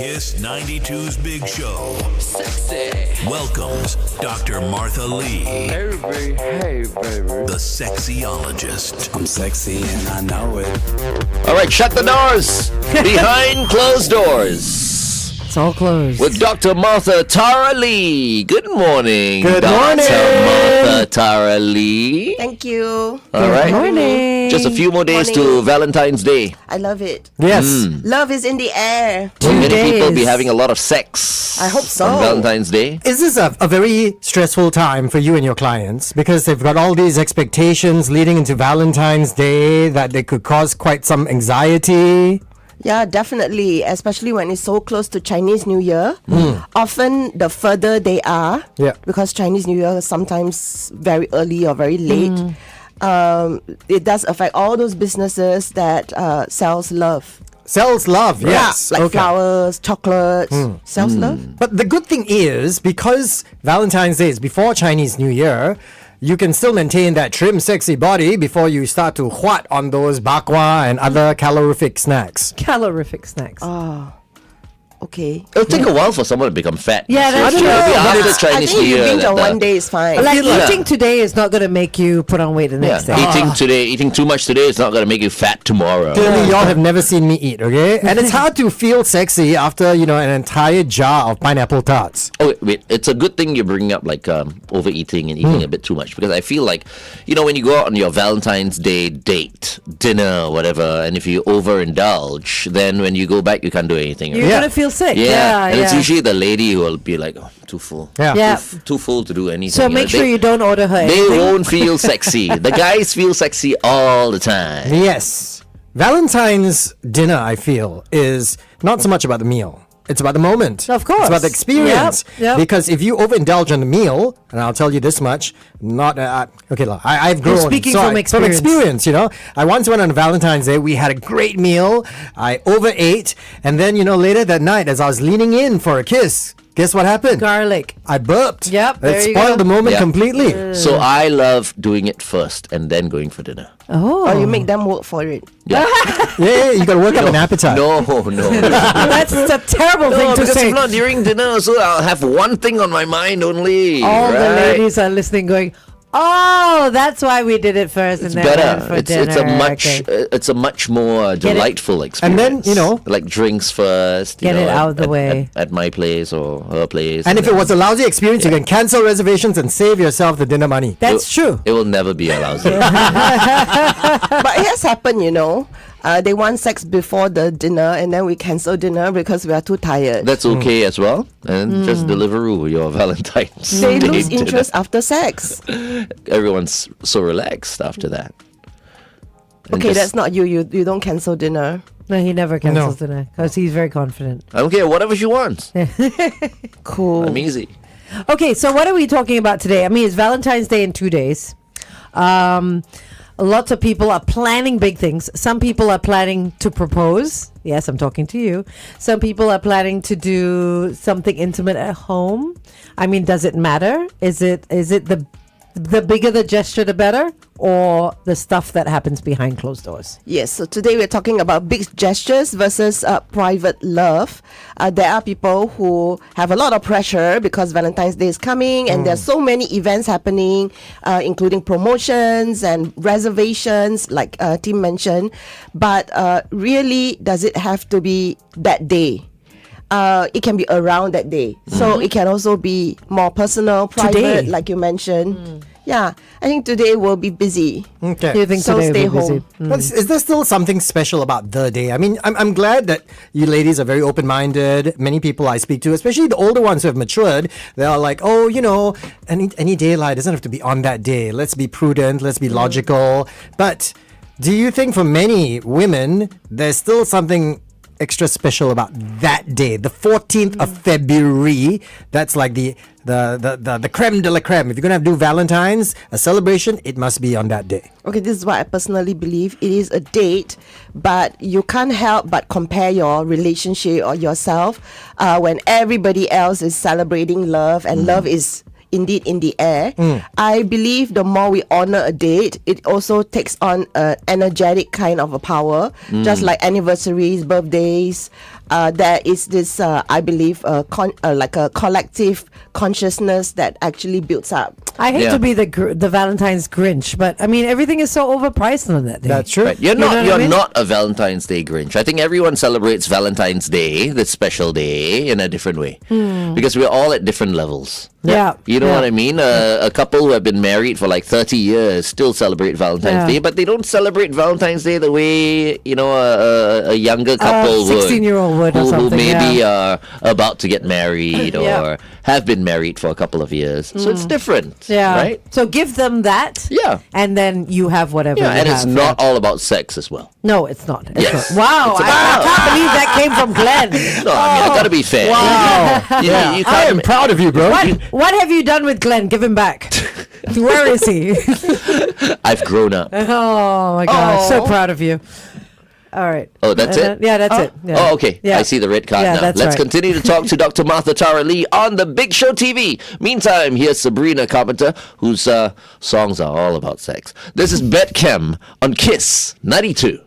Kiss 92's Big Show Sexy. welcomes Dr. Martha Lee, Hey, baby. Hey, baby. the sexologist. I'm sexy and I know it. All right, shut the doors. Behind closed doors. It's all closed. With Dr. Martha Tara Lee. Good morning. Good Dr. morning. Martha Tara Lee. Thank you. All right. morning. Just a few more days to Morning. Valentine's Day. I love it. Yes. Love is in the air. Many people days. be having a lot of sex. I hope so. On Valentine's Day. Is this a very stressful time for you and your clients? Because they've got all these expectations leading into Valentine's Day that they could cause quite some anxiety. Yeah, definitely. Especially when it's so close to Chinese New Year. Often the further they are, Yeah. because Chinese New Year is sometimes very early or very late, it does affect all those businesses that sells love. Sells love, yes. Yeah, like Okay. flowers, chocolates, sells love. But the good thing is, because Valentine's Day is before Chinese New Year, you can still maintain that trim, sexy body before you start to huat on those bakwa and other calorific snacks. Calorific snacks. Okay. It'll take a while for someone to become fat. Yeah, that's Maybe true. after I Chinese think New you Year. binge on that- one day is fine. Like feel like- eating today is not going to make you put on weight the next day. Eating too much today is not going to make you fat tomorrow. Clearly, y'all have never seen me eat, okay? And it's hard to feel sexy after, an entire jar of pineapple tarts. Oh, wait. It's a good thing you're bringing up like overeating and eating a bit too much, because I feel like, when you go out on your Valentine's Day date, dinner, whatever, and if you overindulge, then when you go back, you can't do anything. You're right? going to feel sick. Yeah, and it's yeah. usually the lady who will be like, "Oh, too full." Yeah. Yeah. Too full to do anything. So make sure you don't order her They anything. won't feel sexy. The guys feel sexy all the time. Yes. Valentine's dinner, I feel, is not so much about the meal. It's about the moment. Of course. It's about the experience. Yep. Because if you overindulge on the meal, and I'll tell you this much, okay, look, I've grown. speaking so from experience. From experience, I once went on Valentine's Day. We had a great meal. I overate. And then, later that night, as I was leaning in for a kiss, guess what happened? Garlic. I burped. Yep, there It you spoiled go. the moment Yeah. completely. So I love doing it first and then going for dinner. Oh. Or you make them work for it. Yeah. Yeah, you got to work up an appetite. No. That's a terrible thing No, to because say. if not during dinner, so I'll have one thing on my mind only. All the right? ladies are listening going, oh, that's why we did it first It's and then went better. for It's dinner. it's a much more it- delightful And experience. then, like drinks first. Get it out of the way. at my place or her place. And if it then was a lousy experience, you can cancel reservations and save yourself the dinner money. That's true. it will never be a lousy. But it has happened, they want sex before the dinner and then we cancel dinner because we are too tired. That's okay as well. And just Deliveroo your Valentine's They Day lose dinner. interest after sex. Everyone's so relaxed after that. And Okay, just- that's not you. You don't cancel dinner. No, he never cancels dinner because he's very confident. I don't care, whatever she wants. Cool. I'm easy. Okay, so what are we talking about today? I mean, it's Valentine's Day in 2 days. Lots of people are planning big things. Some people are planning to propose. Yes, I'm talking to you. Some people are planning to do something intimate at home. I mean, does it matter? Is it the bigger the gesture, the better, or the stuff that happens behind closed doors? Yes, so today we're talking about big gestures versus private love. There are people who have a lot of pressure because Valentine's Day is coming and there's so many events happening, including promotions and reservations, like Tim mentioned. But really, does it have to be that day? It can be around that day. So it can also be more personal, private, Today. like you mentioned. Yeah, I think today will be busy. Okay. You think So today stay will be busy? home. But is there still something special about the day? I mean, I'm glad that you ladies are very open-minded. Many people I speak to, especially the older ones who have matured, they are like, oh, any daylight doesn't have to be on that day. Let's be prudent. Let's be logical. But do you think for many women, there's still something extra special about that day, the 14th of February? That's like the creme de la creme. If you're gonna do Valentine's, a celebration, it must be on that day. Okay, this is what I personally believe. It is a date, but you can't help but compare your relationship or yourself when everybody else is celebrating love and love is indeed in the air. I believe the more we honor a date, it also takes on an energetic kind of a power, just like anniversaries, birthdays. there is this, I believe, like a collective consciousness that actually builds up. I hate Yeah. to be the Valentine's Grinch, but I mean everything is so overpriced on that day. That's true. Right. You're know not. what I You're mean? not a Valentine's Day Grinch. I think everyone celebrates Valentine's Day, this special day, in a different way, because we're all at different levels. Yeah. You know Yeah. what I mean? A couple who have been married for like 30 years still celebrate Valentine's Yeah. Day, but they don't celebrate Valentine's Day the way a younger couple would. 16-year-old would or who something, maybe are about to get married Yeah. or have been married for a couple of years. So it's different. Yeah. Right? So give them that. Yeah. And then you have whatever. Yeah, you and it's have, not yeah. all about sex as well. No, it's not. It's Yes. not. Wow. It's I can't believe that came from Glenn. No, I mean, I gotta be fair. Wow. You I can't am proud of you, bro. What have you done with Glenn? Give him back. Where is he? I've grown up. Oh my gosh. So Oh. proud of you. All right. Oh, that's it? Yeah, that's it. Yeah. Oh, okay. Yeah. I see the red card Yeah, now. that's Let's right. continue to talk to Dr. Martha Tara Lee on The Big Show TV. Meantime, here's Sabrina Carpenter, whose songs are all about sex. This is Bet Chem on Kiss 92.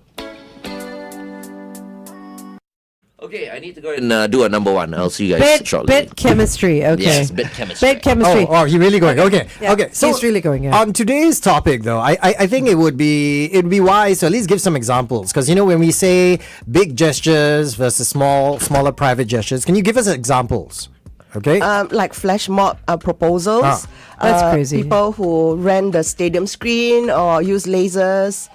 Okay, I need to go and do a number one. I'll see you guys shortly. Bit chemistry. Okay. Yes, bit chemistry. Bit chemistry. Oh, you're really going. Okay. Yeah, Okay. So he's really going, yeah. on today's topic, though, I think it'd be wise to at least give some examples, because when we say big gestures versus smaller private gestures, can you give us examples? Okay. Like flash mob proposals. That's crazy. People who rent the stadium screen or use lasers,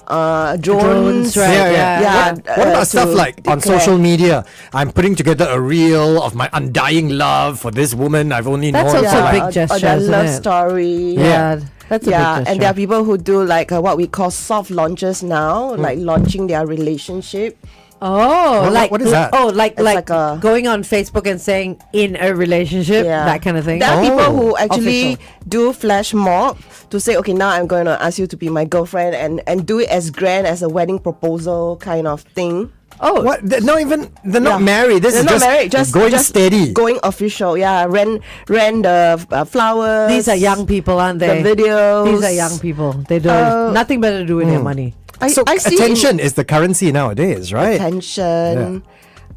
drones. Drones, right. Yeah. What about stuff to like on declare. social media? I'm putting together a reel of my undying love for this woman I've only That's known also for a big or gesture, their isn't love it? story. Yeah. That's a big Yeah, gesture. and there are people who do like what we call soft launches now, like launching their relationship. Oh, What is that? Oh, like It's like a- going on Facebook and saying in a relationship, Yeah, that kind of thing. There are people who Oh, actually official. do flash mob to say, okay, now I'm going to ask you to be my girlfriend, and do it as grand as a wedding proposal kind of thing. Oh, What? They're not Yeah. married. This They're is not just married, just going just steady. going official. Yeah, rent the flowers. these are young people, aren't they? The videos. These are young people. They do nothing better to do with their money. So I see attention is the currency nowadays, right? attention,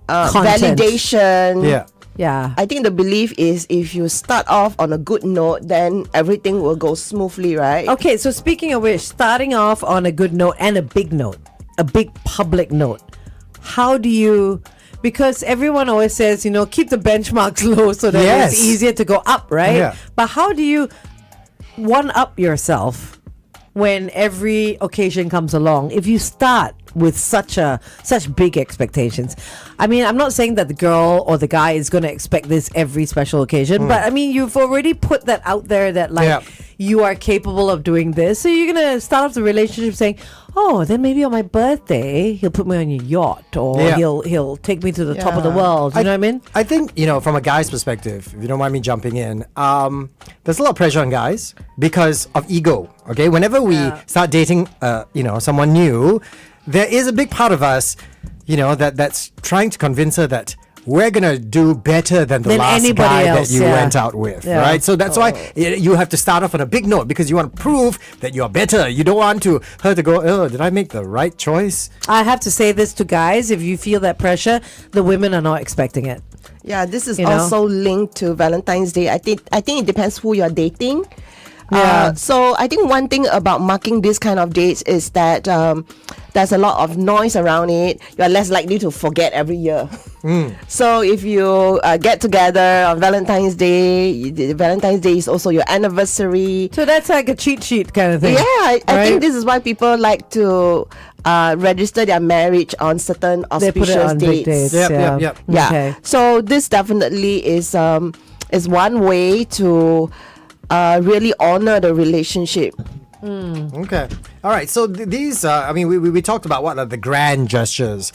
Content. validation. Yeah. Yeah. I think the belief is if you start off on a good note, then everything will go smoothly, right? Okay, so speaking of which, starting off on a good note and a big note, a big public note, how do you, because everyone always says, keep the benchmarks low so that Yes. it's easier to go up, right? Yeah. But how do you one up yourself when every occasion comes along if you start with such big expectations? I mean, I'm not saying that the girl or the guy is going to expect this every special occasion, but I mean, you've already put that out there that Yeah. you are capable of doing this. So you're going to start off the relationship saying, oh, then maybe on my birthday he'll put me on your yacht, or Yeah. he'll take me to the top of the Yeah. world. You know what I mean? I think, from a guy's perspective, if you don't mind me jumping in, there's a lot of pressure on guys because of ego. Okay, whenever we start dating, someone new, there is a big part of us, that's trying to convince her that we're gonna do better than the Than last anybody guy else, that you yeah. went out with, Yeah. right? So that's why you have to start off on a big note, because you want to prove that you're better. You don't want her to go, oh, did I make the right choice? I have to say this to guys: if you feel that pressure, the women are not expecting it. Yeah, this is You know? also linked to Valentine's Day. I think it depends who you're dating. Yeah. So I think one thing about marking this kind of dates is that there's a lot of noise around it. You're less likely to forget every year. So if you get together on Valentine's Day, Valentine's Day is also your anniversary. So that's like a cheat sheet kind of thing. Yeah, I right? think this is why people like to register their marriage on certain They put it auspicious on big dates. dates. Yep. Yeah. Okay. So this definitely is one way to really honor the relationship. Okay. All right. So these, we talked about what are the grand gestures.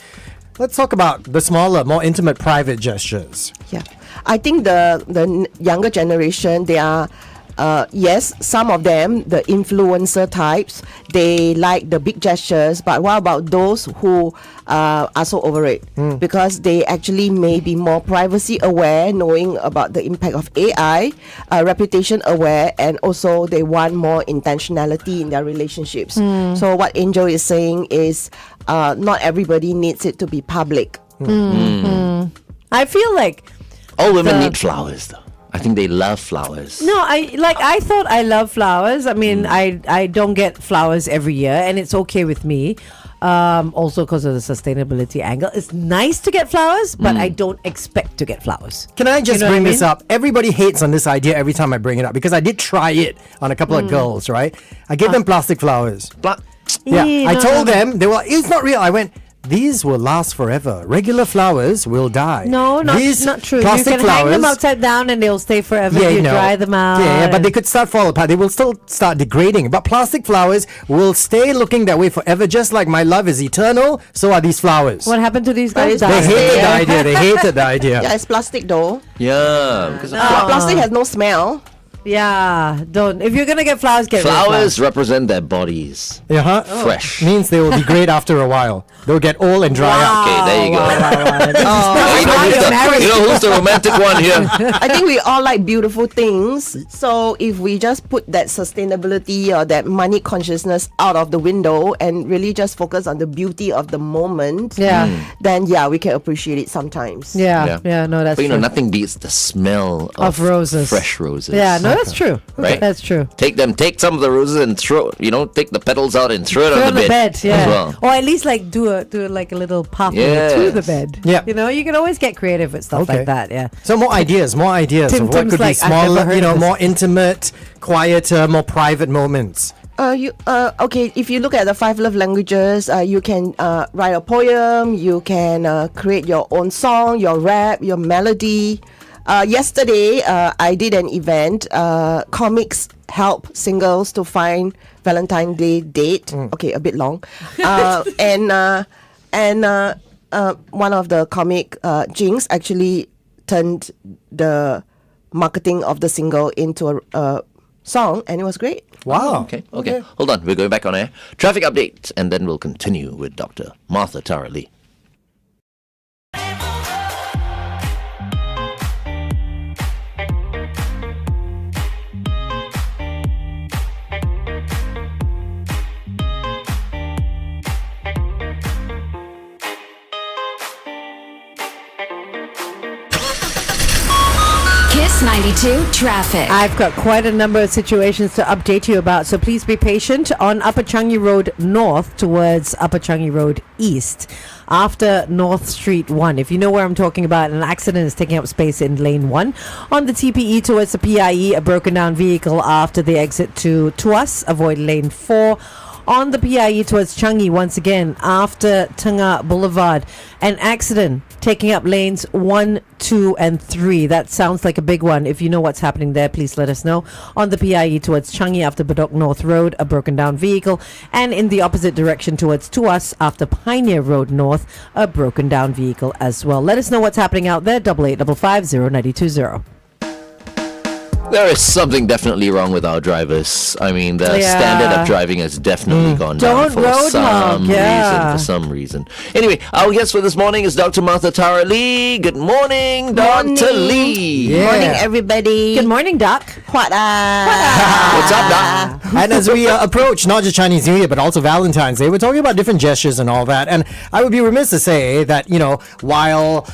Let's talk about the smaller, more intimate, private gestures. Yeah, I think the younger generation, they are. Yes, some of them, the influencer types, they like the big gestures, but what about those who are so over it? Because they actually may be more privacy aware, knowing about the impact of AI, reputation aware, and also they want more intentionality in their relationships. So what Angel is saying is not everybody needs it to be public. I feel like All women The- need flowers, though. I think they love flowers. no, I thought I love flowers. I mean, I don't get flowers every year, and it's okay with me. Also because of the sustainability angle, it's nice to get flowers, but I don't expect to get flowers. Can I just You know bring what I this mean? up? Everybody hates on this idea every time I bring it up because I did try it on a couple of girls, right? I gave them plastic flowers. Yeah, I told them, they were like, it's not real. I went, these will last forever. Regular flowers will die. No, These not true. You plastic can flowers, hang them upside down and they'll stay forever. Yeah, you no. dry them out. Yeah, but they could start fall apart. They will still start degrading. But plastic flowers will stay looking that way forever. Just like my love is eternal, so are these flowers. What happened to these guys? They They hated the Yeah. idea. They hated the idea. Yeah, it's plastic though. Yeah, because of Plastic has no smell. Yeah, don't. If you're gonna get flowers, get rid of flowers represent their bodies. Uh-huh. Fresh. Means they will degrade after a while. They'll get old and dry out. Okay, there you go. Oh, You know, who's the romantic one here? I think we all like beautiful things. So if we just put that sustainability or that money consciousness out of the window and really just focus on the beauty of the moment, Yeah. then yeah, we can appreciate it sometimes. Yeah, no, that's But you know, true. nothing beats the smell Of roses. fresh roses. Yeah, no, that's true. Right? That's true. Take some of the roses and take the petals out and throw it Throw on on the the bed, as yeah. well. Or at least like do like a little pathway to the Yes. bed. Yeah. You know, you can always get creative with stuff Okay. like that. Yeah. So more ideas Tim of what Tim's could be like, I've never smaller, heard of this. more intimate, quieter, more private moments. Okay, if you look at the 5 love languages, you can write a poem, you can create your own song, your rap, your melody. Yesterday, I did an event. Comics help singles to find Valentine's Day date. Okay, a bit long. And one of the comic, Jinx, actually turned the marketing of the single into a song, and it was great. Wow. Okay. Hold on. We're going back on air. Traffic update, and then we'll continue with Dr. Martha Tara Lee. Kiss 92 traffic. I've got quite a number of situations to update you about, so please be patient. On Upper Changi Road North towards Upper Changi Road East, after North Street 1. If you know where I'm talking about, an accident is taking up space in lane 1. On the TPE towards the PIE, a broken down vehicle after the exit to Tuas, avoid lane 4. On the PIE towards Changi, once again, after Tengah Boulevard, an accident taking up lanes 1, 2, and 3. That sounds like a big one. If you know what's happening there, please let us know. On the PIE towards Changi, after Bedok North Road, a broken down vehicle. And in the opposite direction towards Tuas, after Pioneer Road North, a broken down vehicle as well. Let us know what's happening out there. 8855 There is something definitely wrong with our drivers. I mean, the Yeah. standard of driving has definitely gone down Don't for road some hog, yeah. reason. For some reason. Anyway, our guest for this morning is Dr. Martha Tara Lee. Good morning, Dr. Lee. Yeah. Morning, everybody. Good morning, Doc. What What's up, Doc? And as we approach not just Chinese New Year, but also Valentine's Day, we're talking about different gestures and all that. And I would be remiss to say that, while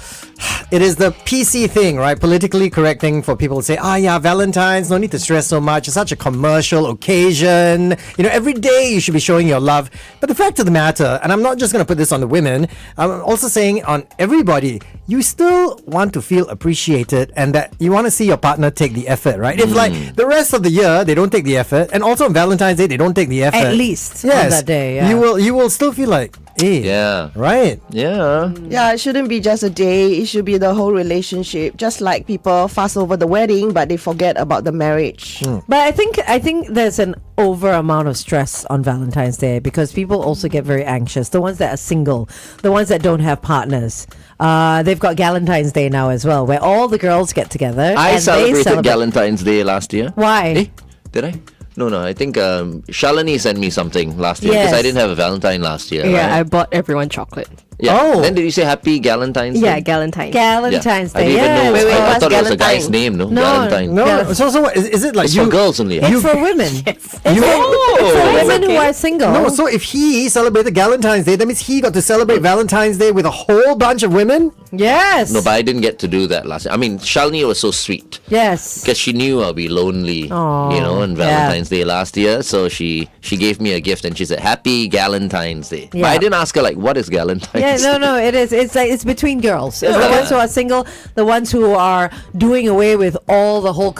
it is the PC thing, right? Politically correct thing for people to say, yeah, Valentine's, no need to stress so much. It's such a commercial occasion. Every day you should be showing your love. But the fact of the matter, and I'm not just going to put this on the women, I'm also saying on everybody, you still want to feel appreciated and that you want to see your partner take the effort, right? If like the rest of the year, they don't take the effort, and also on Valentine's Day, they don't take the effort. At least on yes, that day, yeah. You will still feel like, hey, Yeah. right? Yeah. Yeah, it shouldn't be just a day. It should be the whole relationship. Just like people fuss over the wedding, but they forget about the marriage. But I think there's an over amount of stress on Valentine's Day because people also get very anxious. The ones that are single, the ones that don't have partners, they've got Galentine's Day now as well, where all the girls get together. I and celebrated they celebrate. Galentine's Day last year. Why? Did I? No. I think Shalini sent me something last year because I Yes. didn't have a Valentine last year. Yeah, right? I bought everyone chocolate. Yeah. Oh. Then did you say Happy Galentine's Yeah, Day? Galentine. Galentine's I Day. didn't even know. Wait, I what's thought it was a guy's Galentine? name, no? No. Galentine. No, Yeah. so what, is it like It's you? for girls only. It's for women. It's you- for women who are single. No, so if he celebrated Galentine's Day, that means he got to celebrate Valentine's Day with a whole bunch of women? Yes. No, but I didn't get to do that last year. I mean, Shalini was so sweet. Yes. Because she knew I'll be lonely, Aw, on Valentine's Day last year. So she gave me a gift and she said, Happy Galentine's Day. But Yeah. I didn't ask her, like, what is Galentine's Yeah, Day? no, it is. It's like it's between girls. It's the ones who are single, the ones who are doing away with all the whole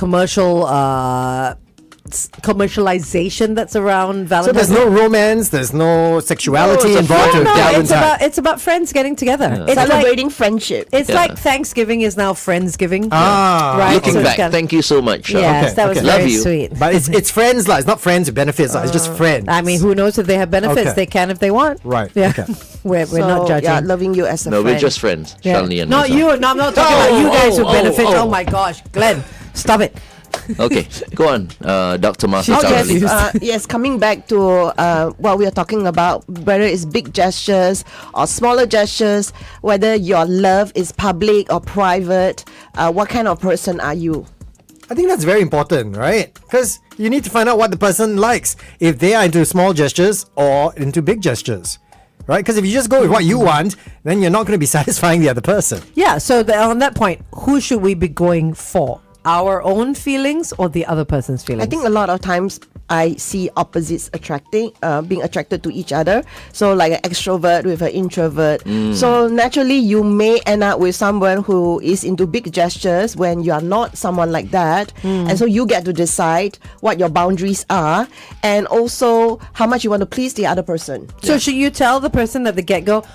commercialization that's around So Valentine's. there's no romance, there's no sexuality No, it's a involved with no, Galentine. it's about friends getting together. It's like Celebrating friendship. it's Yeah. like Thanksgiving is now Friendsgiving. Ah. right. Looking So it's back, kind of- thank you so much. Yes, Okay, that was okay. Love very you. sweet. But it's friends, like, it's not friends with benefits, like, it's just friends. I mean, who knows if they have benefits? Okay. They can if they want. Right, Yeah. okay. we're So, not judging. Yeah, loving you as a No, friend. we're just friends. Yeah. Shalini and Not myself. you. No, I'm not talking about you guys with oh, benefits. oh. Oh my gosh, Glenn, stop it. Okay, go on, Dr. Martha Oh, Charlie. yes, coming back to what we are talking about, whether it's big gestures or smaller gestures, whether your love is public or private, what kind of person are you? I think that's very important, right? Because you need to find out what the person likes, if they are into small gestures or into big gestures, right? Because if you just go with what you want, then you're not going to be satisfying the other person. Yeah. So on that point, who should we be going for? Our own feelings or the other person's feelings? I think a lot of times I see opposites being attracted to each other. So like an extrovert with an introvert. So naturally you may end up with someone who is into big gestures when you are not someone like that. And so you get to decide what your boundaries are and also how much you want to please the other person. So should you tell the person at the get-go,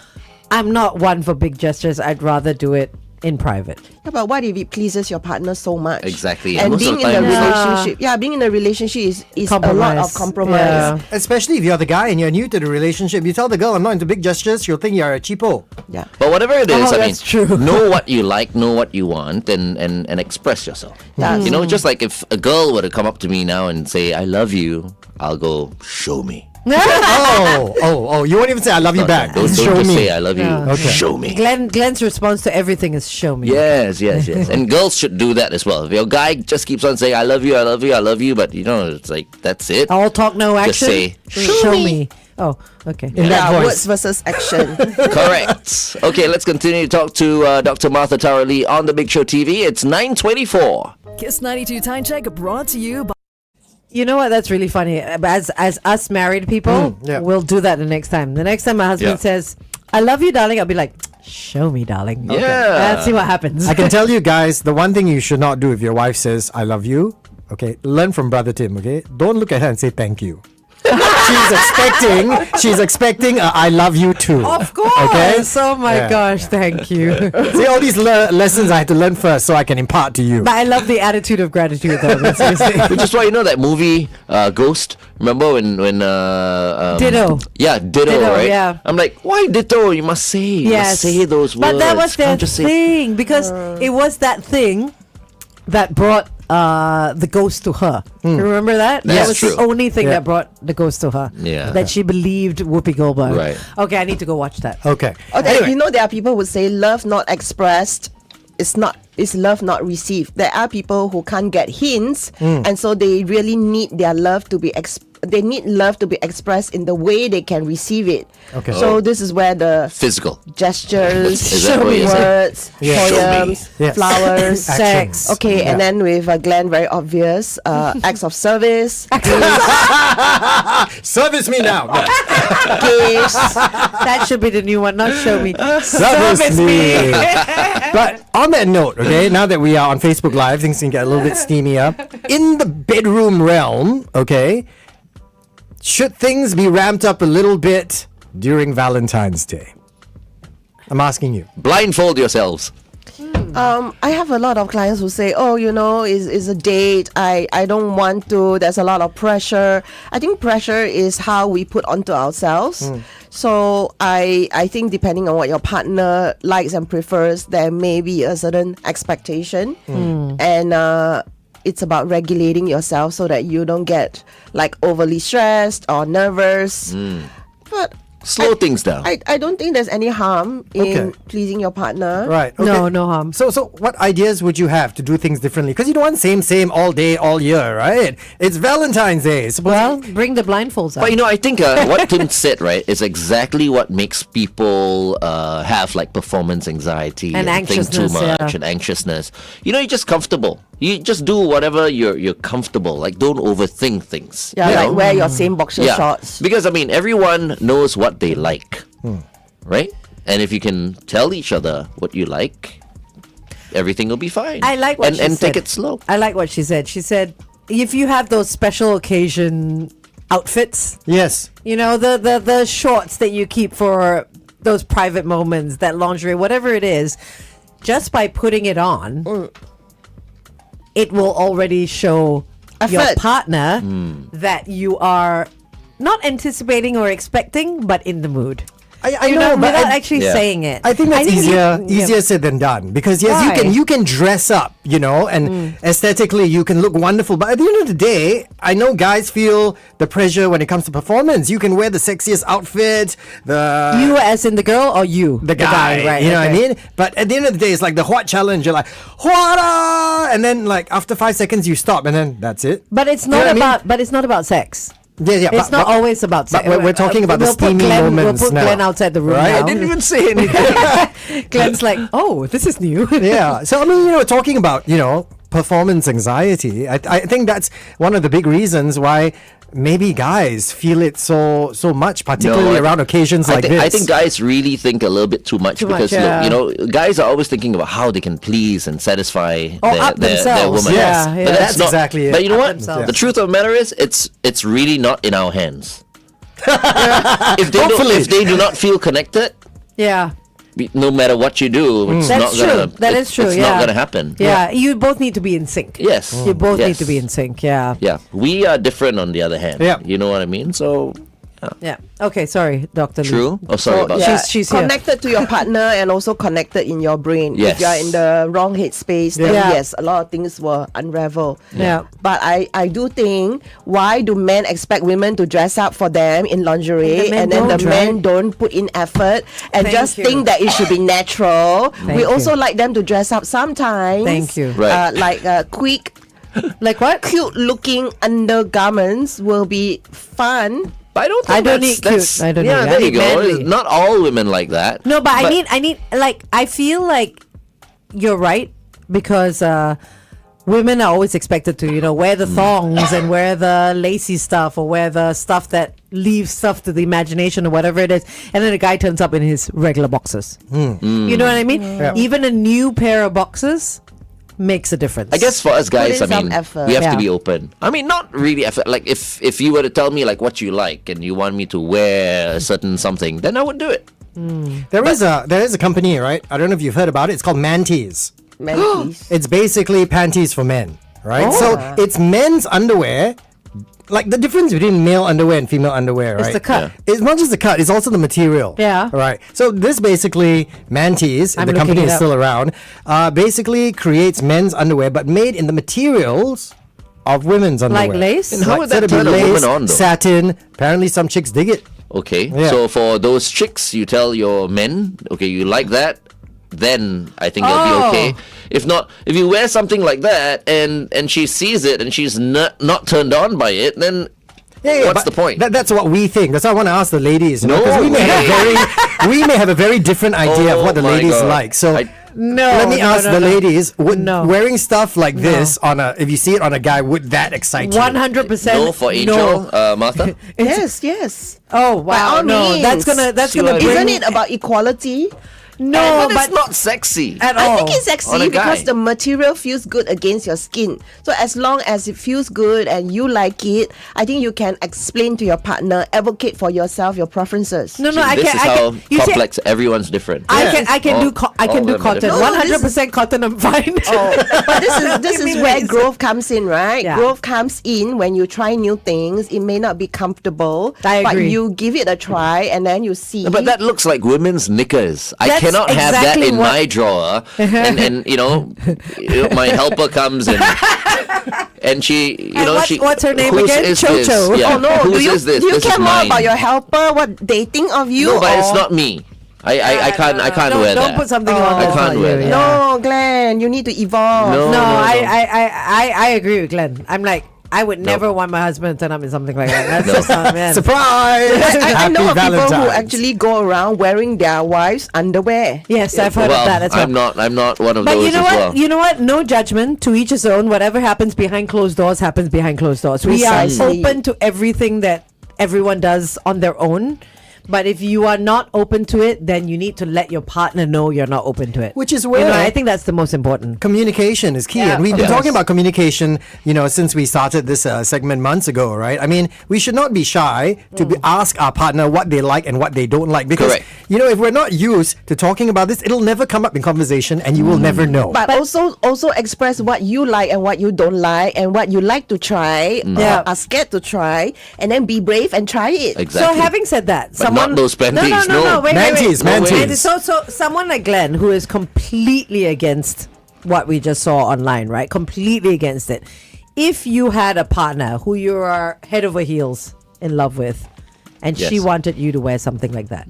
I'm not one for big gestures. I'd rather do it in private. Yeah, but what if it pleases your partner so much? Exactly. And Most of being the in a time- relationship, being in a relationship is a lot of compromise. Yeah. Especially if you're the guy and you're new to the relationship. You tell the girl, I'm not into big gestures, she'll think you're a cheapo. Yeah. But whatever it is, I mean, that's true. know what you like, know what you want, and express yourself. Yes. You know, just like if a girl were to come up to me now and say, I love you, I'll go, show me. Oh, you won't even say I love you back. Don't Show just me. say, I love you, Yeah. Okay. show me. Glenn's response to everything is show me. Yes. And girls should do that as well. If your guy just keeps on saying, I love you, but it's like, that's it. All talk, no action. Just say, show me. Oh, okay. In that voice. Words versus action. Correct. Okay, let's continue to talk to Dr. Martha Charlie on the Big Show TV. It's 9:24. Kiss 92 Time Check brought to you by. You know what? That's really funny. As us married people, yeah. we'll do that the next time. The next time my husband Yeah. says, I love you, darling, I'll be like, show me, darling. Yeah. Let's see what happens. I can tell you guys, the one thing you should not do if your wife says, I love you, okay, learn from Brother Tim, okay? Don't look at her and say thank you. she's expecting a I love you too. Of course. Okay? Oh my Yeah. gosh, thank you. See, all these lessons I had to learn first so I can impart to you. But I love the attitude of gratitude, though. That's seriously. Which is why you know that movie Ghost. Remember when Ditto. Yeah, ditto, Ditto, right? yeah. I'm like, why ditto? You must say. You must say those words. But that was their Can't just say. thing because it was that thing that brought the ghost to her. Remember that? That's That was true. the only thing Yeah. that brought the ghost to her. Yeah. That she believed Whoopi Goldberg. Right. Okay, I need to go watch that. Okay. Okay, Anyway. you know there are people who say love not expressed is love not received. There are people who can't get hints, and so they really need their love to be they need love to be expressed in the way they can receive it. Okay. So this is where the Physical. gestures, Is that what you're saying? words, Yeah. poems, Yes. flowers, Sex. Okay, Yeah. and then with Glenn, very obvious, acts of service, Service me now. gifts. That should be the new one, not show me. Service me. But on that note, okay, now that we are on Facebook Live, things can get a little bit steamier. In the bedroom realm, okay, should things be ramped up a little bit during Valentine's Day? I'm asking you. Blindfold yourselves. I have a lot of clients who say, oh, is a date. I don't want to. There's a lot of pressure. I think pressure is how we put onto ourselves. So I think depending on what your partner likes and prefers, there may be a certain expectation. And it's about regulating yourself so that you don't get like overly stressed or nervous. But Slow things down. I don't think there's any harm in pleasing your partner. Right. Okay. No harm. So what ideas would you have to do things differently? Because you don't want same all day, all year, right? It's Valentine's Day. Well, bring the blindfolds out. But I think what Tim said, right, is exactly what makes people have like performance anxiety And think too anxiousness, much and anxiousness. You're just comfortable. You just do whatever you're comfortable. Like, don't overthink things. Yeah, you like know? wear your same boxer shorts. Because everyone knows what they like, right? And if you can tell each other what you like, everything will be fine. I like what she said. And take it slow. I like what she said. She said, if you have those special occasion outfits, yes, the shorts that you keep for those private moments, that lingerie, whatever it is, just by putting it on, it will already show your Effort. partner that you are not anticipating or expecting, but in the mood. I know, but without actually saying it. I think that's easier said than done, because yes, Why? you can dress up, and aesthetically you can look wonderful, but at the end of the day, I know guys feel the pressure when it comes to performance. You can wear the sexiest outfit, You as in the girl or you? the guy, right? you know what I okay. mean? But at the end of the day, it's like the hot challenge. You're like, "Hwada!" And then like after 5 seconds you stop, and then that's it. But it's You know not what I mean? about. But it's not about sex. Yeah, It's not always about sex. But we're talking about the We'll put steamy Glenn- moments We'll put now. Glenn outside the room Right? now. I didn't even say anything. Glenn's like, oh, this is new. Yeah. So talking about performance anxiety, I think that's one of the big reasons why maybe guys feel it so much, particularly around occasions like this. I think guys really think a little bit too much because look, guys are always thinking about how they can please and satify their themselves. woman. Yes. Yeah, But that's not, exactly it. But you know Up what? themselves. The truth of the matter is, it's really not in our hands. if they do not feel connected, Yeah. no matter what you do, it's That's not true. gonna. That is true. It's yeah. not gonna happen. Yeah. You both need to be in sync. Yes. You both need Yes. to be in sync. Yeah. Yeah, we are different on the other hand. Yeah. You know what I mean? So Yeah. Okay. Sorry, Dr. Lee. true. Oh, sorry about that. She's here. connected to your partner and also connected in your brain. Yes. If you are in the wrong headspace, then Yeah. yes, a lot of things will unravel. Yeah. But I do think, why do men expect women to dress up for them in lingerie, And and the then men the don't, men right? don't put in effort and Thank just you. think that it should be natural? Thank We also you. like them to dress up sometimes. Thank you. Right. Like quick, Like what? cute-looking undergarments will be fun. But I don't think I don't that's- need cute. that's- I don't yeah, need- I there you need go. manly. Not all women like that. No, but I need like I feel like you're right because women are always expected to wear the thongs and wear the lacy stuff or wear the stuff that leaves stuff to the imagination or whatever it is, and then a guy turns up in his regular boxers. You know what I mean? Yeah. Even a new pair of boxers makes a difference. I guess for us guys, in I some mean, effort. we have Yeah. to be open. I mean, not really effort. Like if you were to tell me like what you like and you want me to wear a certain something, then I would do it. There is a company, right? I don't know if you've heard about it. It's called Manties. Mantis. It's basically panties for men, right? Oh. So it's men's underwear. Like the difference between male underwear and female underwear, right? It's the cut. It's not just the cut; it's also the material. Yeah. Right. So this basically Mantis, I'm the looking company it is up. still around, basically creates men's underwear, but made in the materials of women's underwear. Like lace? And how would So that it'd be turn a woman lace, on, though? satin. Apparently, some chicks dig it. Okay. Yeah. So for those chicks, you tell your men, okay, you like that, then I think it'll be Oh. okay. If not, if you wear something like that and she sees it and she's not turned on by it, then what's but the point? That's what we think. That's why I want to ask the ladies. No because we may way. we may have a very different idea of Oh what the my ladies God. like. So No, let me no, ask no, the no. ladies: would No. wearing stuff like this if you see it on a guy, would that excite you? 100%. No for Angel, Martha? Yes, yes. Oh wow! all No, means. that's gonna See what I bring. Isn't it about equality? No, but but it's not sexy. at I all. think it's On sexy a guy. because the material feels good against your skin. So as long as it feels good and you like it, I think you can explain to your partner, advocate for yourself, your preferences. No, See, I this can. is I how can. You see, complex everyone's different. I can Oh. do I can All do them are cotton. different. 100% cotton, I'm fine. But this is where growth comes in, right? Yeah. Growth comes in when you try new things. It may not be comfortable, I but agree. you give it a try and then you see. But that looks like women's knickers. I That's cannot have that exactly in what- my drawer. And my helper comes and she, And what's her name whose again? is Chocho. this? Yeah. Oh no! Whose Do is this? you This is care more mine. about your helper? What they think of you? No, but it's or- not me. I can't wear Don't that. put something on I that's can't not wear you, that. yeah. No, Glenn, you need to evolve. No. No, I agree with Glenn. I'm like, I would never want my husband to turn up in something like that. That's just not, man. Surprise! I know of Happy people who Valentine's. actually go around wearing their wives' underwear. Yes, I've heard Well, of that as well. I'm not one of But those you know as what? well. You know what? No judgment. To each his own. Whatever happens behind closed doors happens behind closed doors. We are Precisely. open to everything that everyone does on their own. But if you are not open to it, then you need to let your partner know you're not open to it. Which is You where know, I think that's the most important. communication is key. Yeah, And we've been yes. talking about communication, since we started this segment months ago, right? I mean, we should not be shy to ask our partner what they like and what they don't like. Because, Correct. if we're not used to talking about this, it'll never come up in conversation and you will never know. But also express what you like and what you don't like and what you like to try Yeah. or are scared to try, and then be brave and try it. Exactly. So having said that, But not those panties, No, wait, Manties, wait. manties. So someone like Glenn, who is completely against what we just saw online, right? Completely against it. If you had a partner who you are head over heels in love with, and she Yes. wanted you to wear something like that,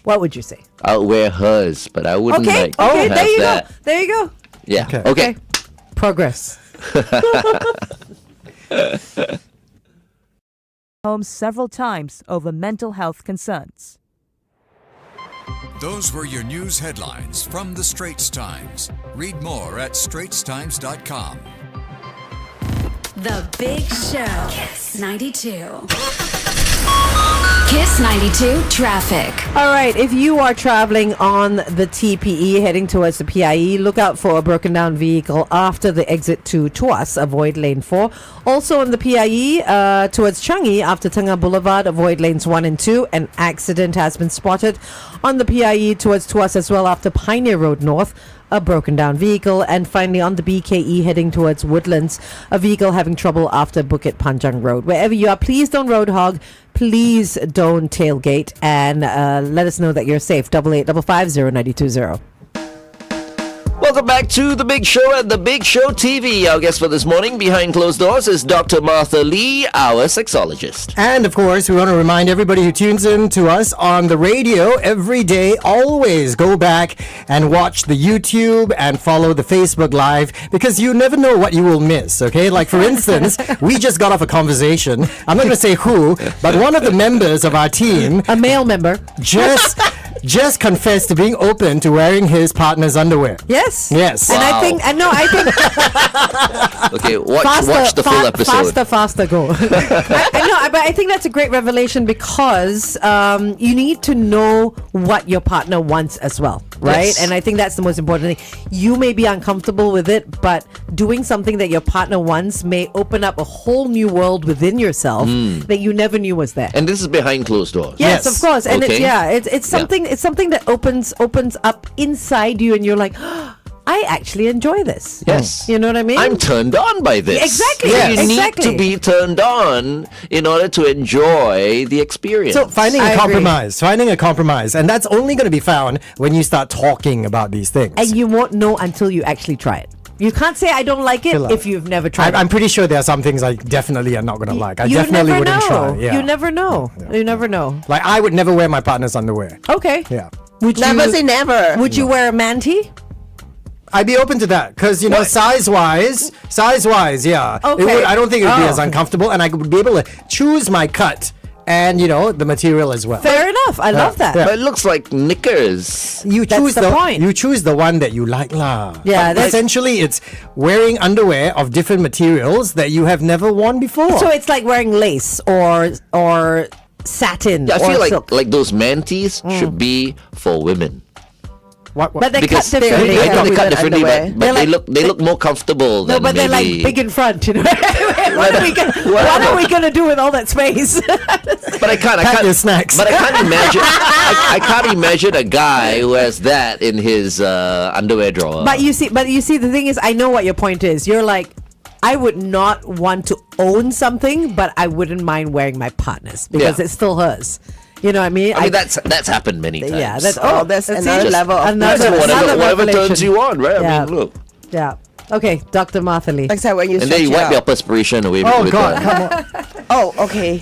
what would you say? I'll wear hers, but I wouldn't Okay, like okay, have there you that. go. There you go. Yeah. Okay. Okay. Progress. Home several times over mental health concerns. Those were your news headlines from the Straits Times. Read more at straitstimes.com. The Big Show. Kiss 92. Kiss 92 traffic. All right, if you are traveling on the TPE heading towards the PIE, look out for a broken down vehicle after the exit to Tuas, avoid lane 4. Also on the PIE towards Changi after Tengah Boulevard, avoid lanes 1 and 2. An accident has been spotted on the PIE towards Tuas as well after Pioneer Road North. A broken down vehicle. And finally on the BKE heading towards Woodlands, a vehicle having trouble after Bukit Panjang Road. Wherever you are, please don't road hog, please don't tailgate, and let us know that you're safe. 88550920. Welcome back to The Big Show at The Big Show TV. Our guest for this morning behind closed doors is Dr. Martha Lee, our sexologist. And of course, we want to remind everybody who tunes in to us on the radio every day, always go back and watch the YouTube and follow the Facebook Live, because you never know what you will miss, okay? Like, for instance, we just got off a conversation. I'm not going to say who, but one of the members of our team A male member. just confessed to being open to wearing his partner's underwear. Yes. Yes. And Wow. I think Okay, watch the full episode. Faster, go. I know, but I think that's a great revelation because you need to know what your partner wants as well, right? Yes. And I think that's the most important thing. You may be uncomfortable with it, but doing something that your partner wants may open up a whole new world within yourself that you never knew was there. And this is behind closed doors. Yes, Yes. of course, and Okay. it's something. It's something that opens up inside you, and you're like, I actually enjoy this. Yes. You know what I mean? I'm turned on by this. Exactly, So yes. you need exactly. to be turned on in order to enjoy the experience. So finding I a agree. compromise, and that's only going to be found when you start talking about these things. And you won't know until you actually try it. You can't say I don't like it Feel like- if you've never tried I'm it. pretty sure there are some things I definitely am not going to like. I You definitely never wouldn't know. try. Yeah. You never know. You never know. Like, I would never wear my partner's underwear. Okay. Yeah. Would Never you, say never. Would you wear a manty? I'd be open to that because, size wise, yeah. Okay. I don't think it would be Oh. as uncomfortable, and I would be able to choose my cut and, the material as well. Fair enough. I love that. Yeah. But it looks like knickers. You That's choose the point. You choose the one that you like, lah. Yeah, But that's- essentially, it's wearing underwear of different materials that you have never worn before. So it's like wearing lace or satin. I or feel silk. like those manties should be for women. what? But they cut Because differently. they I know they with cut an differently, underwear. but They're they like- look look more comfortable No, than but they're like maybe. big in front, you know. what are we gonna do with all that space? But I can't. Pack your snacks. But I can't imagine. I can't imagine a guy who has that in his underwear drawer. But you see, the thing is, I know what your point is. You're like, I would not want to own something, but I wouldn't mind wearing my partner's because it's still hers. You know what I mean? I mean, that's happened many times. Yeah, that's another level of whatever turns you on, right? Yeah. I mean, look. Yeah. Okay, Dr. Martha Lee. Except when you And then you wipe your perspiration away. Oh, with God, come on. Oh, okay.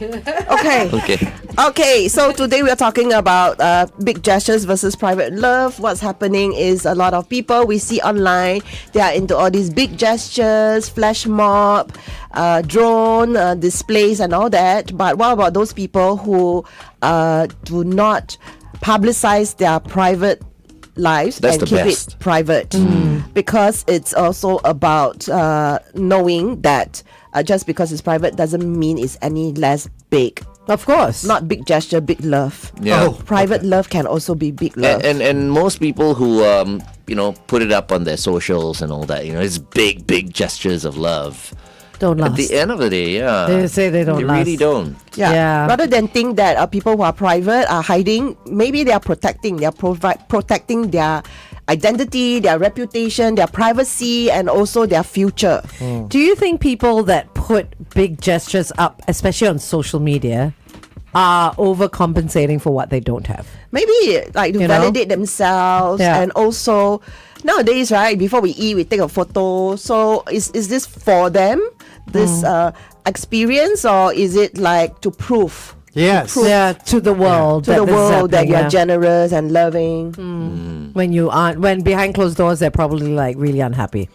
Okay. Okay, so today we are talking about big gestures versus private love. What's happening is a lot of people we see online, they are into all these big gestures, flash mob, drone displays and all that. But what about those people who do not publicize their private lives That's and the keep best. it private? Because it's also about knowing that just because it's private doesn't mean it's any less big. Of course. Not big gesture, big love. Yeah. Private love can also be big love. And most people who put it up on their socials and all that, it's big gestures of love. Don't last. At the end of the day, yeah. They say they don't They really last. don't. Yeah. Rather than think that people who are private are hiding, maybe they are protecting. They are protecting their identity, their reputation, their privacy, and also their future. Do you think people that put big gestures up, especially on social media, are overcompensating for what they don't have? Maybe like to You know? validate themselves, Yeah. and also nowadays, right? Before we eat, we take a photo. So is this for them? This experience, or is it like to prove? Yes. Yeah, to the world. To the this is world that happening, you're yeah. generous and loving. When you aren't, when behind closed doors, they're probably like really unhappy.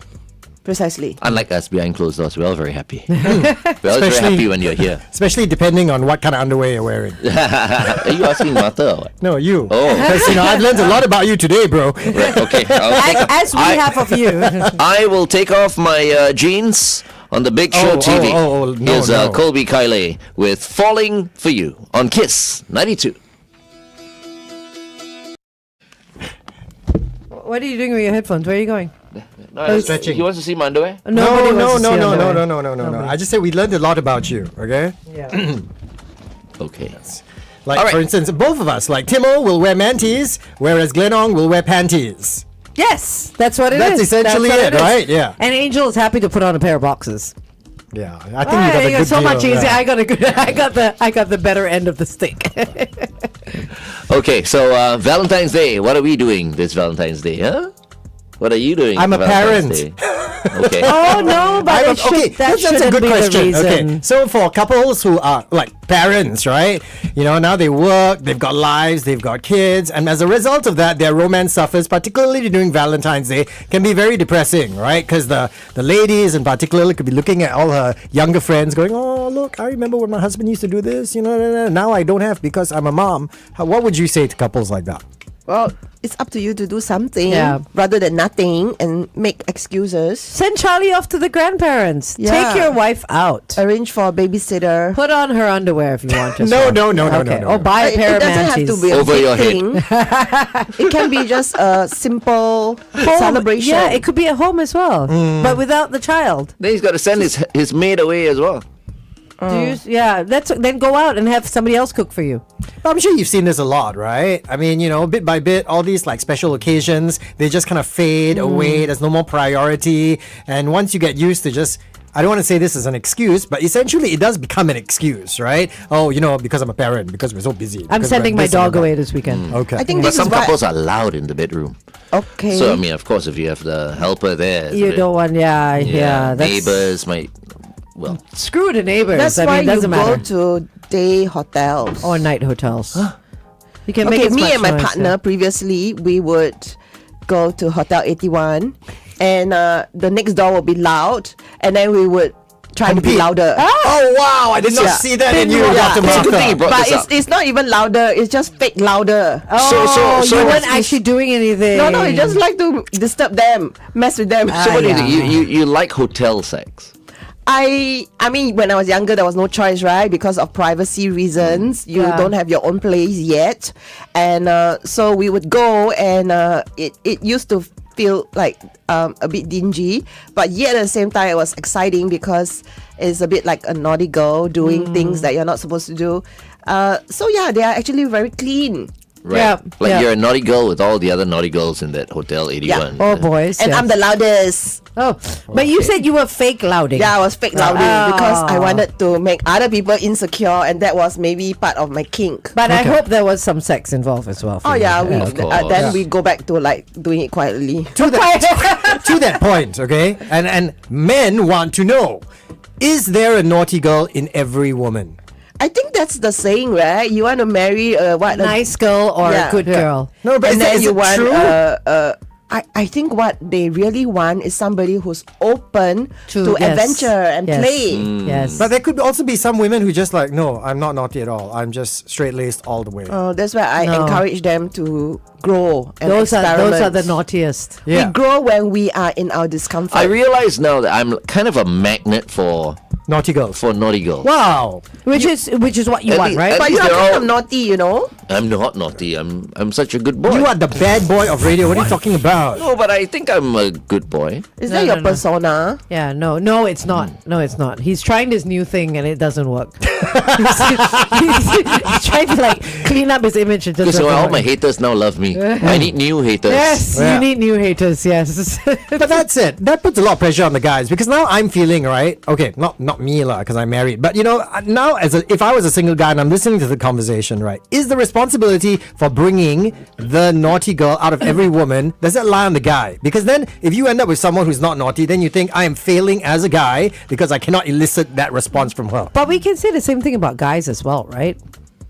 Precisely. Unlike us behind closed doors, we're all very happy. We're all very Especially- happy when you're here. Especially depending on what kind of underwear you're wearing. Are you asking Martha or what? No, you. Oh. Because, I've learned a lot about you today, bro. Right, okay. As we have of you. I will take off my jeans on the Big Show Oh, TV. no, Here's no. Colby Kylie with Falling For You on Kiss 92. What are you doing with your headphones? Where are you going? No, stretching. He wants to see my underwear? Nobody No. wants to see underwear. No. I just said we learned a lot about you, okay? Yeah. Okay. Like, All right. for instance, both of us, like Timo will wear manties, whereas Glenong will wear panties. Yes, that's what it is. That's essentially what it, is. right? Yeah. And Angel is happy to put on a pair of boxers. Yeah, I think you got a good so deal. much easier. yeah. I got the better end of the stick. Okay, so Valentine's Day. What are we doing this Valentine's Day, huh? What are you doing? I'm a for Valentine's parent. Day? Okay. Oh no, but it should, Okay, that that's a shouldn't good be question. the reason. Okay, so for couples who are like parents, right? Now they work, they've got lives, they've got kids, and as a result of that, their romance suffers, particularly during Valentine's Day, can be very depressing, right? Because the ladies in particular could be looking at all her younger friends going, oh, look, I remember when my husband used to do this, now I don't have because I'm a mom. What would you say to couples like that? Well, it's up to you to do something Yeah. rather than nothing and make excuses. Send Charlie off to the grandparents. Yeah. Take your wife out. Arrange for a babysitter. Put on her underwear if you want. Just No, one. no, no, no, Okay. no. Or buy a pair It of doesn't have mantis. to be a Over big your head. thing. It can be just a simple celebration. Yeah, it could be at home as well, but without the child. Then he's got to send his maid away as well. Then go out and have somebody else cook for you. I'm sure you've seen this a lot, right? I mean, bit by bit, all these like special occasions, they just kind of fade away. There's no more priority. And once you get used to just, I don't want to say this as an excuse, but essentially it does become an excuse, right? Oh, because I'm a parent, because we're so busy. I'm because sending we're my this and dog that. away this weekend. Okay. I think But this some is why. couples are loud in the bedroom. Okay. So, I mean, of course, if you have the helper there. it's a You bit- don't want, that's, neighbors might, Screw the neighbors. That's I why mean, it doesn't you matter. go to day hotels. Or night hotels. You can make Okay, as me much and my noise, partner previously, we would go to Hotel 81, and the next door would be loud, and then we would try to be Compete. louder. Oh, wow. I did not Yeah. see that in you, Yeah. Dr. It's a good thing you Martha. brought But this up. it's not even louder, it's just fake louder. Oh, so you what weren't actually doing anything. No, you just like to disturb them, mess with them. So what do you yeah. think? You like hotel sex? I mean, when I was younger, there was no choice, right? Because of privacy reasons, you Yeah. don't have your own place yet, and so we would go, and it used to feel like a bit dingy, but yet at the same time it was exciting because it's a bit like a naughty girl doing things that you're not supposed to do. So yeah, they are actually very clean. Right. Yeah, Like yeah. you're a naughty girl with all the other naughty girls in that Hotel 81. Yeah. Oh, boys. And yes. I'm the loudest. Oh, but you said you were fake louding. Yeah, I was fake louding because I Oh. wanted to make other people insecure, and that was maybe part of my kink. But I hope there was some sex involved as well. For Oh you. yeah, Of course. then we go back to like doing it quietly. To that point, okay? And men want to know, is there a naughty girl in every woman? I think that's the saying, right? You want to marry a Nice girl or Yeah. a good girl. No, but and then is you it want true? I think what they really want is somebody who's open to yes. adventure and Yes. play. Yes. But there could also be some women who just like, no, I'm not naughty at all. I'm just straight-laced all the way. That's why I No. encourage them to grow and those are experiment. the naughtiest. We Yeah. grow when we are in our discomfort. I realize now that I'm kind of a magnet for Naughty girls. naughty girls. Wow. Which is what you At want, least- right? at but least you are they're kind all- of naughty, you know. I'm not naughty. I'm such a good boy. You are the bad boy of radio. What are you talking about? No, but I think I'm a good boy. Is No, that your no, no. persona? Yeah, no, it's not. No, it's not. He's trying this new thing and it doesn't work. he's trying to like clean up his image. It Because doesn't all work. my haters now love me. I need new haters. Yes, Yeah. you need new haters. Yes. But that's it. That puts a lot of pressure on the guys because now I'm feeling right. Okay, not me lah, because I'm married. But you know, now if I was a single guy and I'm listening to the conversation, right, is the responsibility for bringing the naughty girl out of every woman, does that lie on the guy? Because then if you end up with someone who's not naughty, then you think I am failing as a guy because I cannot elicit that response from her. But we can say the same thing about guys as well, right?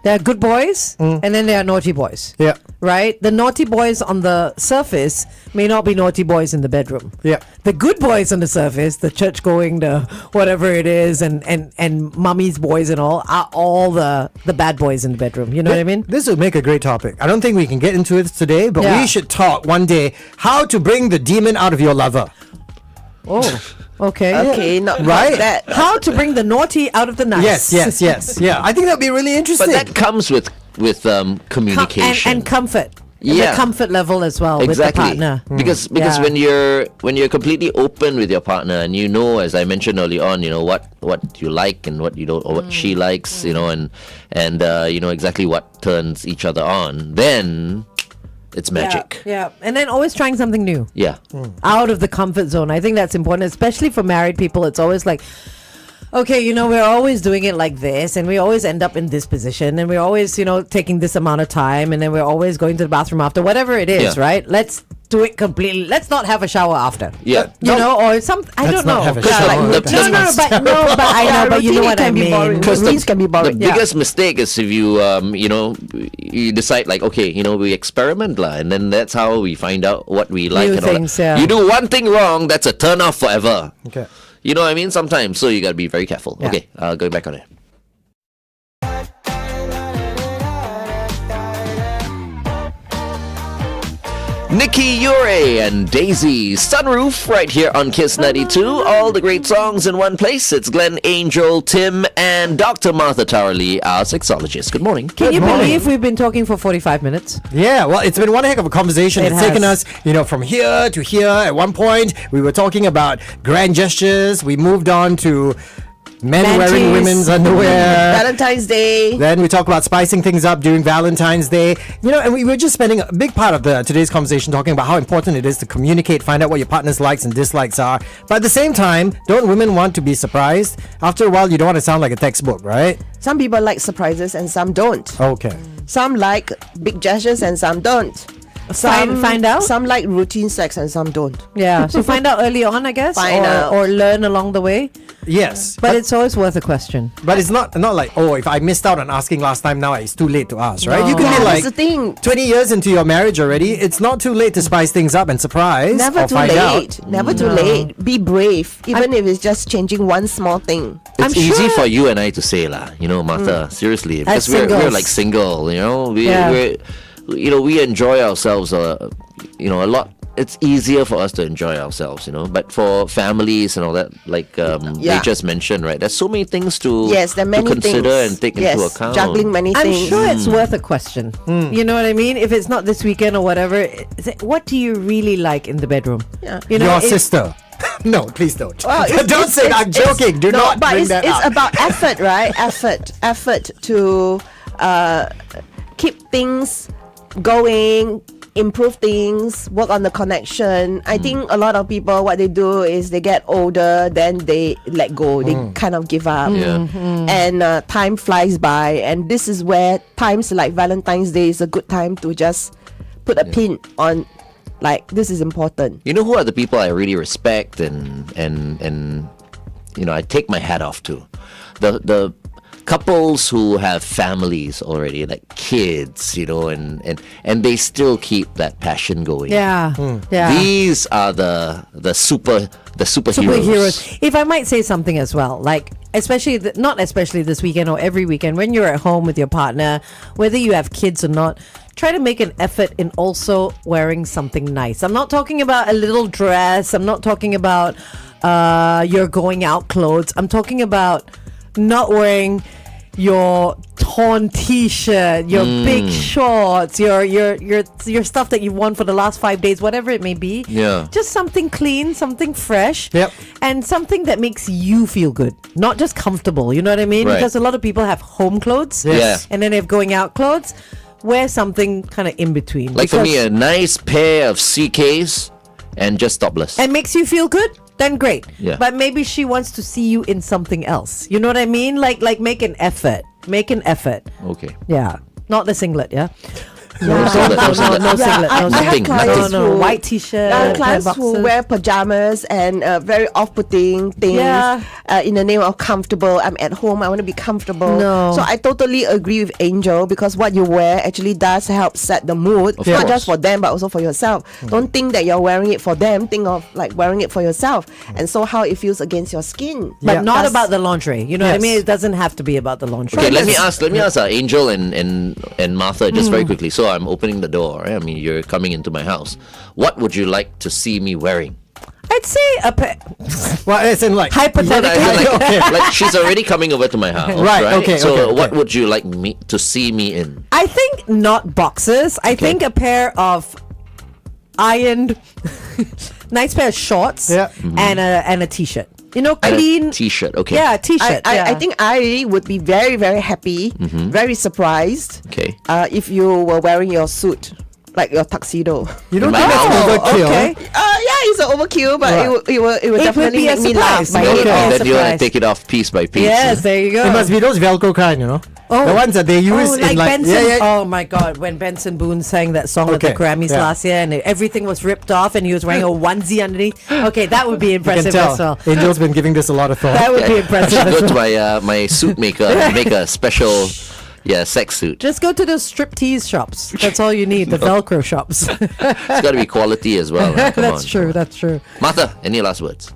There are good boys and then there are naughty boys. Yeah. Right? The naughty boys on the surface may not be naughty boys in the bedroom. Yeah. The good boys on the surface, the church going, the whatever it is, and mummy's boys and all, are all the bad boys in the bedroom. You know what I mean? This would make a great topic. I don't think we can get into it today, but Yeah. we should talk one day how to bring the demon out of your lover. Oh, okay. Okay, not Right. like that. How to bring the naughty out of the nice. Yes. Yeah, I think that'd be really interesting. But that comes with communication and comfort. Yeah. The comfort level as well with the exactly partner. because Yeah. when you're completely open with your partner and you know, as I mentioned early on, you know what you like and what you don't, or what she likes, you know, and you know exactly what turns each other on, then it's magic. Yeah. And then always trying something new. Yeah. Out of the comfort zone. I think that's important, especially for married people. It's always like, okay, you know, we're always doing it like this and we always end up in this position and we're always, you know, taking this amount of time and then we're always going to the bathroom after, whatever it is, Yeah. right? Let's do it completely. Let's not have a shower after. Yeah. You know, or some, I Let's don't not know. have a Yeah, shower. like No, the- but you know what I can be mean. boring. Because Routines can be boring. Yeah. biggest mistake is if you you know, you decide like, okay, you know, we experiment lah, and then that's how we find out what we like. New and all that. things, yeah. You do one thing wrong, that's a turn off forever. Okay. You know what I mean? Sometimes, so you gotta be very careful. Yeah. Okay, going back on it. Nikki Ure and Daisy Sunroof right here on Kiss 92. All the great songs in one place. It's Glenn Angel, Tim, and Dr. Martha Towerley, our sexologist. Good morning. Can you morning. believe we've been talking for 45 minutes? Yeah, well, it's been one heck of a conversation. It It's taken has. us, you know, from here to here. At one point, we were talking about grand gestures. We moved on to men wearing Mantis. women's underwear. Valentine's Day. Then we talk about spicing things up during Valentine's Day. You know, and we were just spending a big part of today's conversation talking about how important it is to communicate, find out what your partner's likes and dislikes are. But at the same time, don't women want to be surprised? After a while, you don't want to sound like a textbook, right? Some people like surprises and some don't. Okay. Some like big gestures and some don't. Find out? Some like routine sex and some don't. Yeah, so find out early on, I guess, Find out. or learn along the way. Yes. But it's always worth a question. But it's not like, oh, if I missed out on asking last time, now it's too late to ask, right? No. You could Yeah, be that's like the thing. 20 years into your marriage already. It's not too late to spice things up and surprise Never or too find late. out. Never too late. Be brave, even if it's just changing one small thing. I'm It's easy sure- for you and I to say lah, you know, Martha, seriously, As because we're singles. like single, you know, Yeah. we're you know, we enjoy ourselves you know, a lot it's easier for us to enjoy ourselves, you know. But for families and all that, like they just mentioned, right? There's so many things to Yes, there are many to consider things. and take Yes, into account. juggling many I'm things. sure it's worth a question. You know what I mean? If it's not this weekend or whatever, what do you really like in the bedroom? Yeah. You know, Your it- sister. No, please don't. Well, Don't say I'm joking. Do not but bring it's, that it's up. about effort, right? Effort to keep things going, improve things, work on the connection. I think a lot of people, what they do is they get older, then they let go. They kind of give up. Yeah. And time flies by. And this is where times like Valentine's Day is a good time to just put a pin on, like, this is important. You know who are the people I really respect and you know, I take my hat off to? The couples who have families already, like kids, you know, and they still keep that passion going. yeah, yeah. These are the superheroes. Superheroes. If I might say something as well, like especially not especially this weekend or every weekend, when you're at home with your partner, whether you have kids or not, try to make an effort in also wearing something nice. I'm not talking about a little dress. I'm not talking about your going out clothes. I'm talking about not wearing your torn t-shirt, your big shorts, your stuff that you've worn for the last 5 days, whatever it may be. Yeah. Just something clean, something fresh. Yep. And something that makes you feel good, not just comfortable. You know what I mean? Right. Because a lot of people have home clothes. Yes. And then they have going out clothes. Wear something kind of in between. Like for me, because- a nice pair of CKs and just topless. and makes you feel good, then great. Yeah. But maybe she wants to see you in something else. You know what I mean? Like make an effort. Make an effort. Okay. Yeah. Not the singlet, yeah? No singlet, no singlet. No singlet. I No have singlet. clients No, who- white t-shirt. Clients pair who boxers. wear pajamas and very off-putting things Yeah. in the name of comfortable. I'm at home, I want to be comfortable. No. So I totally agree with Angel, because what you wear actually does help set the mood, Of not course. just for them but also for yourself. Don't think that you're wearing it for them, think of like wearing it for yourself, and so how it feels against your skin. But Yeah. not That's- about the lingerie. You know what I Yes. mean? It doesn't have to be about the lingerie. Okay, let me ask Angel and Martha just very quickly. So I'm opening the door. Right? I mean, you're coming into my house. What would you like to see me wearing? I'd say a pair. Well, it's in like Hypothetically. Like she's already coming over to my house, Right, right? okay, So okay, what okay. would you like me to see me in? I think not boxes. I think a pair of ironed, nice pair of shorts, Yeah. and a t-shirt. You know, And a clean t-shirt. Okay. Yeah, t-shirt. I think I would be very, very happy, very surprised Okay. if you were wearing your suit, like your tuxedo. You don't My think that's house. overkill? okay. Yeah, it's an overkill, but Right. it would definitely be a make me laugh. surprise. by Make it it all. a And then you want to surprise. take it off piece by piece. Yes, there you go. It must be those Velcro kind, you know? Oh. The ones that they use like in like... Benson. Oh my God! When Benson Boone sang that song at the Okay, Grammys yeah. last year, and everything was ripped off, and he was wearing a onesie underneath. Okay, that would be You can impressive tell. as well. Angel's been giving this a lot of thought. That would be I impressive should as go to well. my suit maker and make a special sex suit. Just go to those striptease shops. That's all you need. The Velcro shops. It's got to be quality as well. Come That's on. true. That's true. Martha, any last words?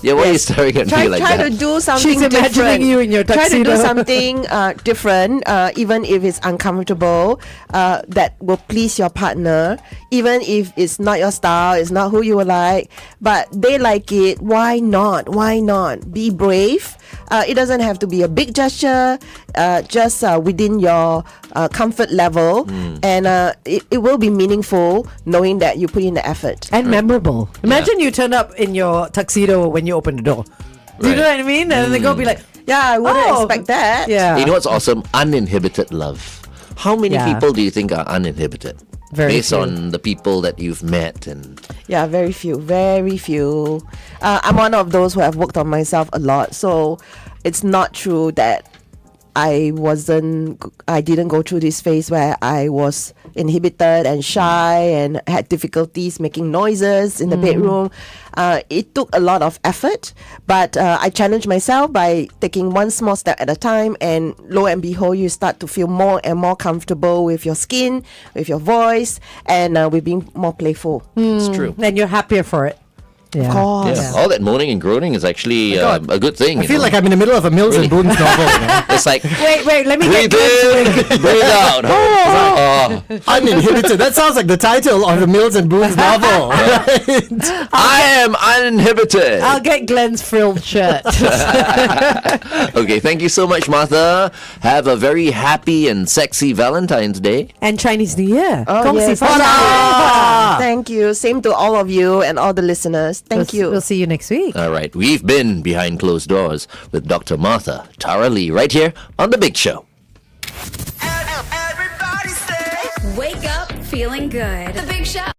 Yeah, why are you staring at Try, me like try that? to do something She's imagining different. you in your Try to do tuxedo. something different, even if it's uncomfortable, that will please your partner, even if it's not your style, it's not who you would like, but they like it. Why not? Why not? Be brave. It doesn't have to be a big gesture, just within your comfort level, and it will be meaningful knowing that you put in the effort. And memorable. Imagine you turn up in your tuxedo when you open the door. Do you know what I mean? And they go be like, Yeah, I wouldn't Oh, expect that. yeah. You know what's awesome? Uninhibited love. How many Yeah. people do you think are uninhibited? Very Based few. on the people that you've met and Yeah, very few, very few. I'm one of those who have worked on myself a lot, so it's not true that I didn't go through this phase where I was inhibited and shy and had difficulties making noises in the bedroom. It took a lot of effort, but I challenged myself by taking one small step at a time, and lo and behold, you start to feel more and more comfortable with your skin, with your voice, and with being more playful. it's true. and you're happier for it. Yeah. Of course. Yeah. All that moaning and groaning is actually a good thing. I feel like I'm in the middle of a Mills and Boons novel. You know? It's like, Wait, let me breathe get in, breathe out. Oh. Uninhibited. That sounds like the title of the Mills and Boons novel. Right? I am uninhibited. I'll get Glenn's frilled shirt. Okay, thank you so much, Martha. Have a very happy and sexy Valentine's Day. And Chinese New Year. Oh, Kong yes. Si Fa Ah, thank you. Same to all of you and all the listeners. Thank you. We'll see you next week. All right, we've been Behind Closed Doors with Dr. Martha Tara Lee right here on The Big Show. Wake up feeling good. The Big Show.